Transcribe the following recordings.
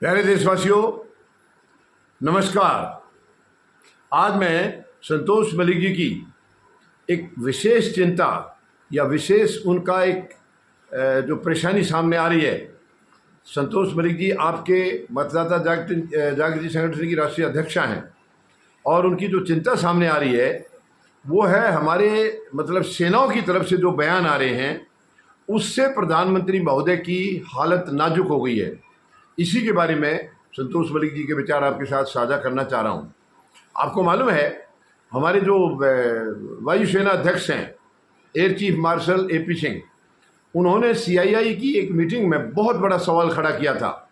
प्यारे देशवासियों, नमस्कार। आज मैं संतोष मलिक जी की एक विशेष चिंता या विशेष उनका एक जो परेशानी सामने आ रही है। संतोष मलिक जी आपके मतदाता जागृति संगठन की राष्ट्रीय अध्यक्षा हैं और उनकी जो चिंता सामने आ रही है वो है हमारे सेनाओं की तरफ से जो बयान आ रहे हैं उससे प्रधानमंत्री महोदय की हालत नाजुक हो गई है। इसी के बारे में संतोष मलिक जी के विचार आपके साथ साझा करना चाह रहा हूँ। आपको मालूम है हमारे जो वायुसेना अध्यक्ष हैं air chief marshal AP Singh, उन्होंने CII की एक मीटिंग में बहुत बड़ा सवाल खड़ा किया था।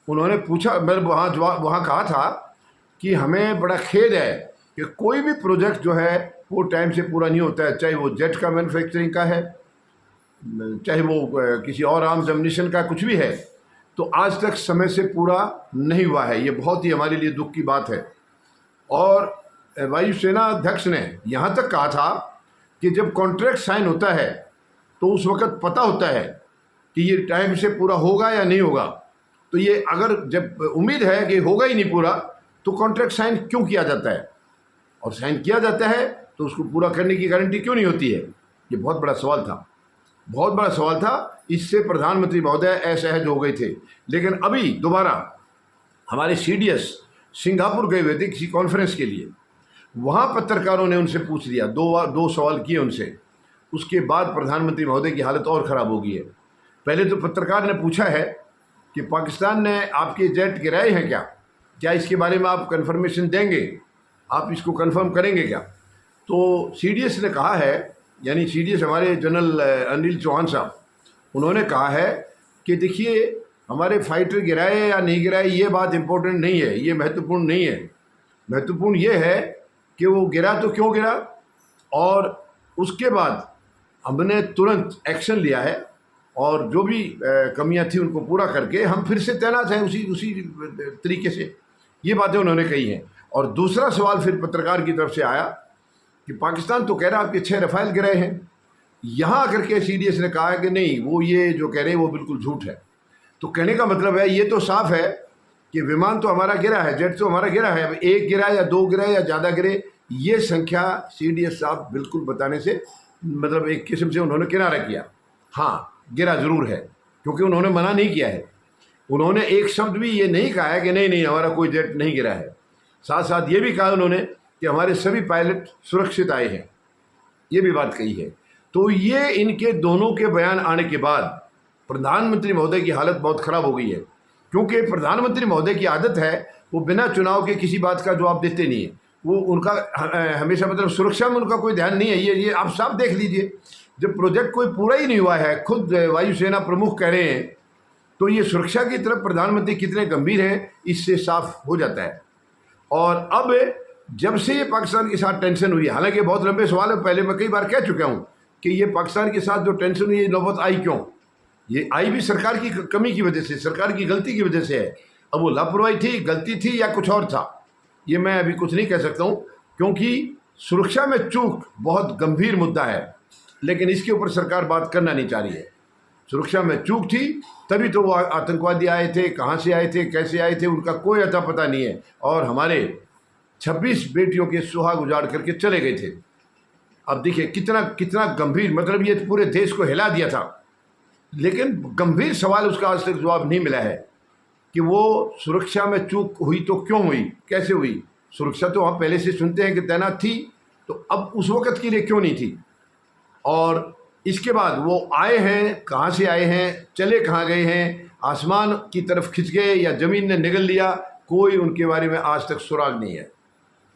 उन्होंने पूछा, मैं वहाँ कहा था कि हमें बड़ा खेद है कि कोई भी प्रोजेक्ट जो है वो टाइम से पूरा नहीं होता है, चाहे वो जेट का मैन्युफैक्चरिंग का है, चाहे वो किसी और आर्म्स एम्युनिशन का कुछ भी है, तो आज तक समय से पूरा नहीं हुआ है। ये बहुत ही हमारे लिए दुख की बात है। और वायुसेना अध्यक्ष ने यहाँ तक कहा था कि जब कॉन्ट्रैक्ट साइन होता है तो उस वक्त पता होता है कि ये टाइम से पूरा होगा या नहीं होगा। तो ये अगर जब उम्मीद है कि होगा ही नहीं पूरा तो कॉन्ट्रैक्ट साइन क्यों किया जाता है, और साइन किया जाता है तो उसको पूरा करने की गारंटी क्यों नहीं होती है। ये बहुत बड़ा सवाल था, बहुत बड़ा सवाल था। इससे प्रधानमंत्री महोदय असहज हो गए थे। लेकिन अभी दोबारा हमारे CDS सिंगापुर गए हुए थे किसी कॉन्फ्रेंस के लिए। वहाँ पत्रकारों ने उनसे पूछ लिया, दो सवाल किए उनसे। उसके बाद प्रधानमंत्री महोदय की हालत और ख़राब हो गई है। पहले तो पत्रकार ने पूछा है कि पाकिस्तान ने आपके जेट गिराए हैं क्या इसके बारे में आप कन्फर्मेशन देंगे, आप इसको कन्फर्म करेंगे क्या। तो CDS ने कहा है, यानी CDS हमारे जनरल अनिल चौहान साहब, उन्होंने कहा है कि देखिए हमारे फाइटर गिराए या नहीं गिराए ये बात इम्पोर्टेंट नहीं है, ये महत्वपूर्ण नहीं है। महत्वपूर्ण ये है कि वो गिरा तो क्यों गिरा, और उसके बाद हमने तुरंत एक्शन लिया है और जो भी कमियां थी उनको पूरा करके हम फिर से तैनात हैं उसी तरीके से। ये बातें उन्होंने कही हैं। और दूसरा सवाल फिर पत्रकार की तरफ से आया कि पाकिस्तान तो कह रहा है आपके 6 रफ़ाइल गिराए हैं। यहाँ आकर के CDS ने कहा है कि नहीं, वो ये जो कह रहे हैं वो बिल्कुल झूठ है। तो कहने का मतलब है, ये तो साफ है कि विमान तो हमारा गिरा है, जेट तो हमारा गिरा है। अब 1 गिरा या 2 गिरा या ज़्यादा गिरे, ये संख्या CDS साहब बिल्कुल बताने से एक किस्म से उन्होंने किनारा किया। हाँ, गिरा ज़रूर है, क्योंकि उन्होंने मना नहीं किया है। उन्होंने एक शब्द भी ये नहीं कहा है कि नहीं हमारा कोई जेट नहीं गिरा है। साथ साथ ये भी कहा उन्होंने कि हमारे सभी पायलट सुरक्षित आए हैं, ये भी बात कही है। तो ये इनके दोनों के बयान आने के बाद प्रधानमंत्री महोदय की हालत बहुत ख़राब हो गई है। क्योंकि प्रधानमंत्री महोदय की आदत है वो बिना चुनाव के किसी बात का जवाब देते नहीं है। वो उनका हमेशा सुरक्षा में उनका कोई ध्यान नहीं है। ये आप साफ देख लीजिए, जब प्रोजेक्ट कोई पूरा ही नहीं हुआ है, खुद वायुसेना प्रमुख कह रहे हैं, तो ये सुरक्षा की तरफ प्रधानमंत्री कितने गंभीर हैं इससे साफ हो जाता है। और अब जब से ये पाकिस्तान के साथ टेंशन हुई, हालांकि बहुत लंबे सवाल है, पहले मैं कई बार कह चुका हूँ कि ये पाकिस्तान के साथ जो टेंशन हुई, ये नौबत आई क्यों। ये आई भी सरकार की कमी की वजह से, सरकार की गलती की वजह से है। अब वो लापरवाही थी, गलती थी या कुछ और था, ये मैं अभी कुछ नहीं कह सकता हूँ, क्योंकि सुरक्षा में चूक बहुत गंभीर मुद्दा है। लेकिन इसके ऊपर सरकार बात करना नहीं चाह रही है। सुरक्षा में चूक थी तभी तो वो आतंकवादी आए थे, कहाँ से आए थे, कैसे आए थे, उनका कोई अता पता नहीं है। और हमारे 26 बेटियों के सुहाग उजाड़ करके चले गए थे। अब देखिए कितना गंभीर, ये पूरे देश को हिला दिया था। लेकिन गंभीर सवाल उसका आज तक जवाब नहीं मिला है कि वो सुरक्षा में चूक हुई तो क्यों हुई, कैसे हुई। सुरक्षा तो हम पहले से सुनते हैं कि तैनात थी, तो अब उस वक़्त के लिए क्यों नहीं थी। और इसके बाद वो आए हैं, कहाँ से आए हैं, चले कहाँ गए हैं, आसमान की तरफ खिंच गए या ज़मीन ने निगल लिया, कोई उनके बारे में आज तक सुराग नहीं है।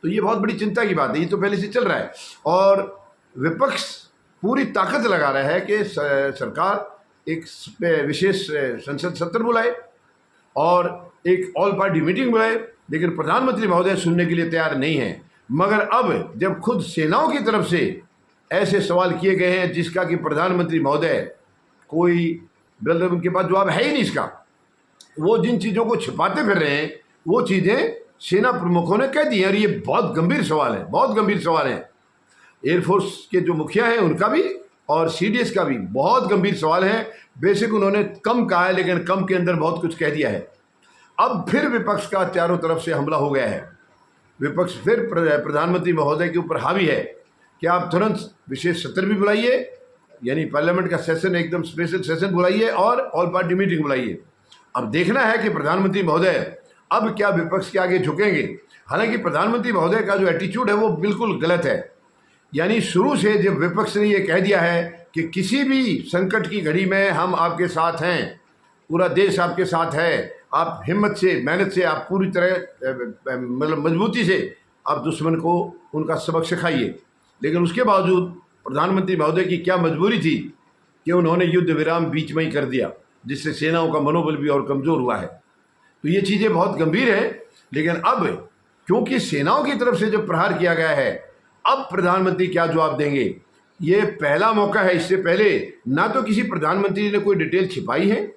तो ये बहुत बड़ी चिंता की बात है। ये तो पहले से चल रहा है और विपक्ष पूरी ताकत लगा रहा है कि सरकार एक विशेष संसद सत्र बुलाए और एक ऑल पार्टी मीटिंग बुलाए, लेकिन प्रधानमंत्री महोदय सुनने के लिए तैयार नहीं है। मगर अब जब खुद सेनाओं की तरफ से ऐसे सवाल किए गए हैं जिसका कि प्रधानमंत्री महोदय कोई उनके पास जवाब है ही नहीं इसका, वो जिन चीज़ों को छिपाते फिर रहे हैं वो चीज़ें सेना प्रमुखों ने कह दी हैं। और ये बहुत गंभीर सवाल है, बहुत गंभीर सवाल है। एयरफोर्स के जो मुखिया हैं उनका भी और CDS का भी बहुत गंभीर सवाल है। बेशक उन्होंने कम कहा है, लेकिन कम के अंदर बहुत कुछ कह दिया है। अब फिर विपक्ष का चारों तरफ से हमला हो गया है। विपक्ष फिर प्रधानमंत्री महोदय के ऊपर हावी है कि आप तुरंत विशेष सत्र भी बुलाइए, यानी पार्लियामेंट का सेशन, एकदम स्पेशल सेशन बुलाइए और ऑल पार्टी मीटिंग बुलाइए। अब देखना है कि प्रधानमंत्री महोदय अब क्या विपक्ष के आगे झुकेंगे। हालांकि प्रधानमंत्री महोदय का जो एटीट्यूड है वो बिल्कुल गलत है। यानी शुरू से जब विपक्ष ने ये कह दिया है कि किसी भी संकट की घड़ी में हम आपके साथ हैं, पूरा देश आपके साथ है, आप हिम्मत से, मेहनत से, आप पूरी तरह मतलब मजबूती से आप दुश्मन को उनका सबक सिखाइए। लेकिन उसके बावजूद प्रधानमंत्री महोदय की क्या मजबूरी थी कि उन्होंने युद्ध विराम बीच में ही कर दिया, जिससे सेनाओं का मनोबल भी और कमज़ोर हुआ है। तो ये चीज़ें बहुत गंभीर हैं। लेकिन अब क्योंकि सेनाओं की तरफ से जब प्रहार किया गया है, अब प्रधानमंत्री क्या जवाब देंगे, ये पहला मौका है। इससे पहले ना तो किसी प्रधानमंत्री ने कोई डिटेल छिपाई है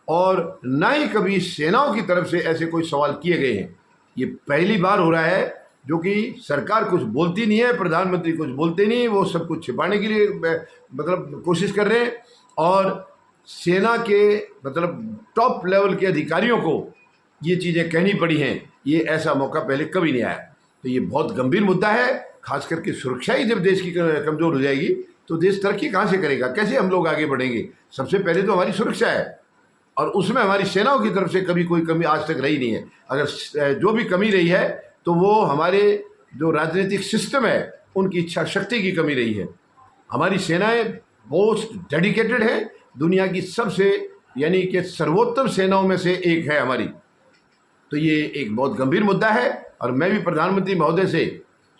और ना ही कभी सेनाओं की तरफ से ऐसे कोई सवाल किए गए हैं। ये पहली बार हो रहा है जो कि सरकार कुछ बोलती नहीं है, प्रधानमंत्री कुछ बोलते नहीं, वो सब कुछ छिपाने के लिए मतलब कोशिश कर रहे हैं। और सेना के मतलब टॉप लेवल के अधिकारियों को ये चीज़ें कहनी पड़ी हैं। ये ऐसा मौका पहले कभी नहीं आया। तो ये बहुत गंभीर मुद्दा है। खास करके सुरक्षा ही जब देश की कमज़ोर हो जाएगी तो देश तरक्की कहाँ से करेगा, कैसे हम लोग आगे बढ़ेंगे। सबसे पहले तो हमारी सुरक्षा है और उसमें हमारी सेनाओं की तरफ से कभी कोई कमी आज तक रही नहीं है। अगर जो भी कमी रही है तो वो हमारे जो राजनीतिक सिस्टम है उनकी इच्छा शक्ति की कमी रही है। हमारी सेनाएं बहुत डेडिकेटेड है, दुनिया की सबसे यानी कि सर्वोत्तम सेनाओं में से एक है हमारी। तो ये एक बहुत गंभीर मुद्दा है और मैं भी प्रधानमंत्री महोदय से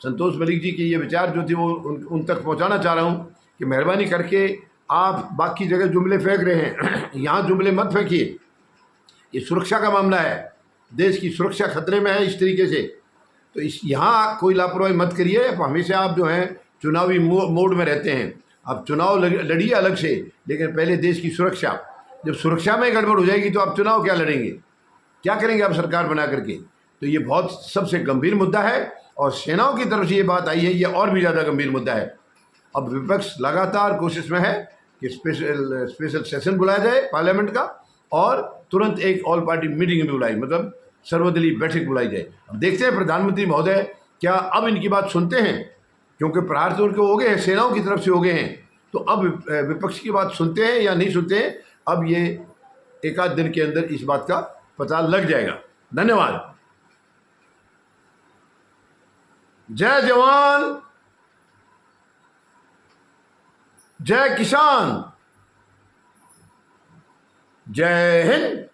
संतोष मलिक जी की ये विचार जो थी वो उन तक पहुंचाना चाह रहा हूं कि मेहरबानी करके आप बाकी जगह जुमले फेंक रहे हैं, यहाँ जुमले मत फेंकिए। ये सुरक्षा का मामला है, देश की सुरक्षा खतरे में है इस तरीके से। तो इस यहाँ कोई लापरवाही मत करिए। हमेशा आप जो हैं चुनावी मोड में रहते हैं, आप चुनाव लड़िए अलग से, लेकिन पहले देश की सुरक्षा। जब सुरक्षा में गड़बड़ हो जाएगी तो आप चुनाव क्या लड़ेंगे, क्या करेंगे आप सरकार बना करके। तो ये बहुत सबसे गंभीर मुद्दा है और सेनाओं की तरफ से ये बात आई है, ये और भी ज़्यादा गंभीर मुद्दा है। अब विपक्ष लगातार कोशिश में है कि स्पेशल सेशन बुलाया जाए पार्लियामेंट का और तुरंत एक ऑल पार्टी मीटिंग भी बुलाई, मतलब सर्वदलीय बैठक बुलाई जाए। अब देखते हैं प्रधानमंत्री महोदय क्या अब इनकी बात सुनते हैं, क्योंकि प्रहार तो उनके हो गए हैं, सेनाओं की तरफ से हो गए हैं। तो अब विपक्ष की बात सुनते हैं या नहीं सुनते हैं, अब ये एक आध दिन के अंदर इस बात का पता लग जाएगा। धन्यवाद। जय जवान, जय किसान, जय हिंद।